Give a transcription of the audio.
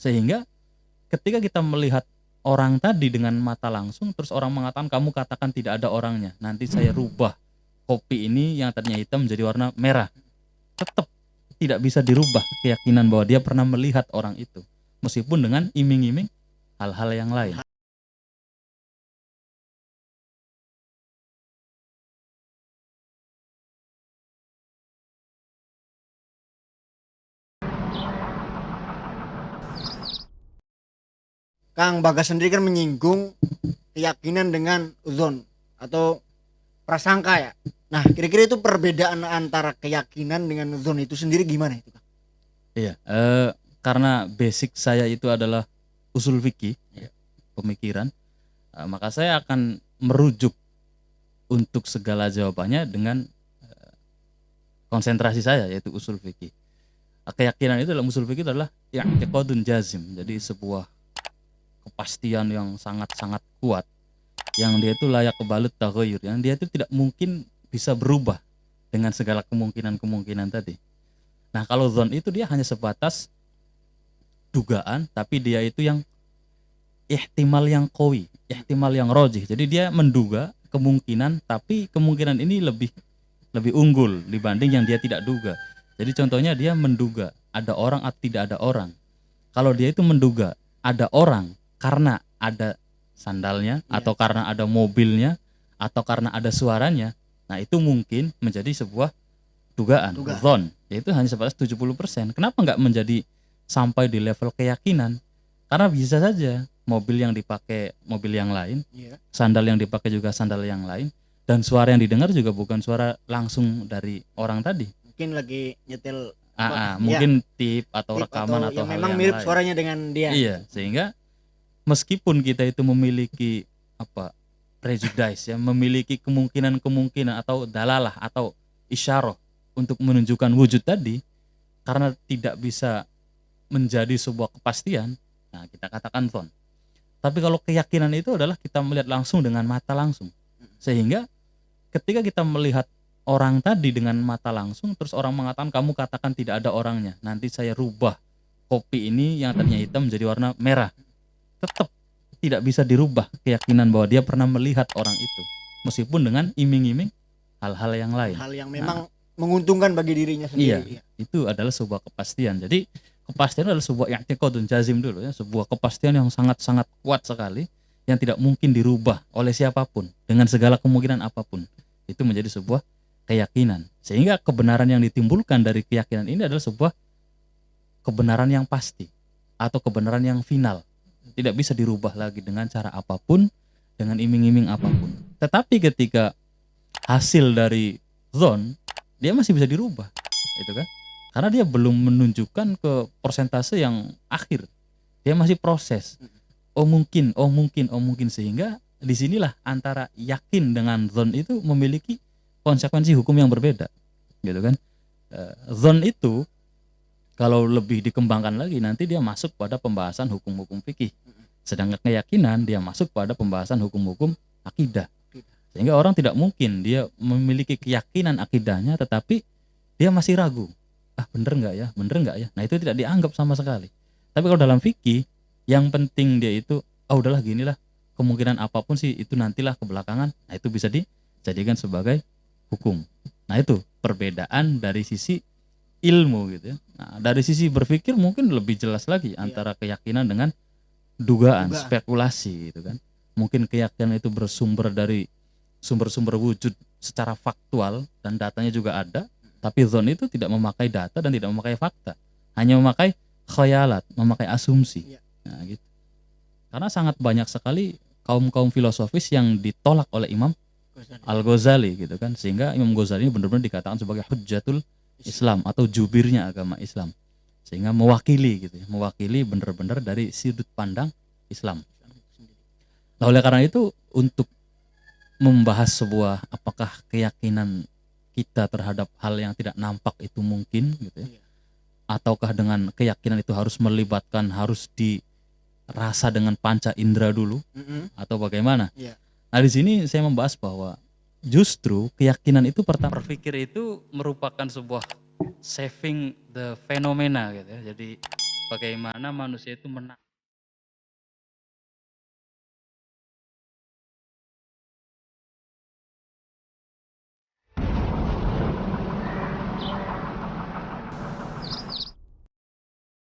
Sehingga ketika kita melihat orang tadi dengan mata langsung, terus orang mengatakan kamu katakan tidak ada orangnya, nanti saya rubah kopi ini yang tadinya hitam menjadi warna merah, tetap tidak bisa dirubah keyakinan bahwa dia pernah melihat orang itu, meskipun dengan iming-iming hal-hal yang lain. Kang Bagas sendiri kan menyinggung keyakinan dengan uzon atau prasangka ya. Nah, kira-kira itu perbedaan antara keyakinan dengan uzon itu sendiri gimana itu, Kang? Iya, karena basic saya itu adalah usul fikih, pemikiran, maka saya akan merujuk untuk segala jawabannya dengan konsentrasi saya, yaitu usul fikih. Keyakinan itu dalam usul fikih adalah i'tiqadun jazim, jadi sebuah kepastian yang sangat-sangat kuat, yang dia itu layak kebalut taghayyur, yang dia itu tidak mungkin bisa berubah dengan segala kemungkinan-kemungkinan tadi. Nah, kalau zon itu dia hanya sebatas dugaan, tapi dia itu yang ihtimal yang qawi, ihtimal yang rajih. Jadi dia menduga kemungkinan, tapi kemungkinan ini lebih unggul dibanding yang dia tidak duga. Jadi contohnya dia menduga ada orang atau tidak ada orang. Kalau dia itu menduga ada orang karena ada sandalnya, atau karena ada mobilnya, atau karena ada suaranya, nah itu mungkin menjadi sebuah dugaan. Zon, yaitu hanya sebatas 70%. Kenapa nggak menjadi sampai di level keyakinan? Karena bisa saja mobil yang dipakai mobil yang lain, sandal yang dipakai juga sandal yang lain, dan suara yang didengar juga bukan suara langsung dari orang tadi. Mungkin lagi nyetel mungkin tip atau rekaman atau yang hal memang yang mirip lain. Suaranya dengan dia. Iya, sehingga meskipun kita itu memiliki prejudice ya, memiliki kemungkinan atau dalalah atau isyarah untuk menunjukkan wujud tadi, karena tidak bisa menjadi sebuah kepastian, nah kita katakan zon. Tapi kalau keyakinan itu adalah kita melihat langsung dengan mata langsung, sehingga ketika kita melihat orang tadi dengan mata langsung, terus orang mengatakan kamu katakan tidak ada orangnya, nanti saya rubah kopi ini yang tadinya hitam menjadi warna merah, tetap tidak bisa dirubah keyakinan bahwa dia pernah melihat orang itu, meskipun dengan iming-iming hal-hal yang lain. Hal yang memang menguntungkan bagi dirinya sendiri. Iya, itu adalah sebuah kepastian. Jadi kepastian adalah sebuah i'tiqadun jazim dulu ya, sebuah kepastian yang sangat-sangat kuat sekali, yang tidak mungkin dirubah oleh siapapun dengan segala kemungkinan apapun. Itu menjadi sebuah keyakinan. Sehingga kebenaran yang ditimbulkan dari keyakinan ini adalah sebuah kebenaran yang pasti atau kebenaran yang final. Tidak bisa dirubah lagi dengan cara apapun, dengan iming-iming apapun. Tetapi ketika hasil dari zon, dia masih bisa dirubah, itu kan? Karena dia belum menunjukkan ke persentase yang akhir. Dia masih proses. Oh mungkin, sehingga disinilah antara yakin dengan zon itu memiliki konsekuensi hukum yang berbeda, gitu kan? Zon itu kalau lebih dikembangkan lagi nanti dia masuk pada pembahasan hukum-hukum fikih. Sedangkan keyakinan dia masuk pada pembahasan hukum-hukum akidah. Sehingga orang tidak mungkin dia memiliki keyakinan akidahnya tetapi dia masih ragu. Bener nggak ya? Nah itu tidak dianggap sama sekali. Tapi kalau dalam fikih yang penting dia itu, udahlah ginilah, kemungkinan apapun sih itu nantilah kebelakangan. Nah itu bisa dijadikan sebagai hukum. Nah itu perbedaan dari sisi ilmu gitu ya. Nah, dari sisi berpikir mungkin lebih jelas lagi antara keyakinan dengan dugaan, spekulasi gitu kan. Mungkin keyakinan itu bersumber dari sumber-sumber wujud secara faktual dan datanya juga ada, tapi zon itu tidak memakai data dan tidak memakai fakta, hanya memakai khayalat, memakai asumsi. Nah, gitu. Karena sangat banyak sekali kaum filosofis yang ditolak oleh Imam Al-Ghazali gitu kan, sehingga Imam Ghazali ini benar-benar dikatakan sebagai hujjatul Islam atau jubirnya agama Islam, sehingga mewakili gitu ya, mewakili benar-benar dari sudut pandang Islam. Nah, oleh karena itu untuk membahas sebuah apakah keyakinan kita terhadap hal yang tidak nampak itu mungkin gitu ya, ataukah dengan keyakinan itu harus melibatkan, harus dirasa dengan panca indera dulu, atau bagaimana? Nah di sini saya membahas bahwa justru keyakinan itu pertama berpikir itu merupakan sebuah saving the phenomena gitu ya. Jadi bagaimana manusia itu menang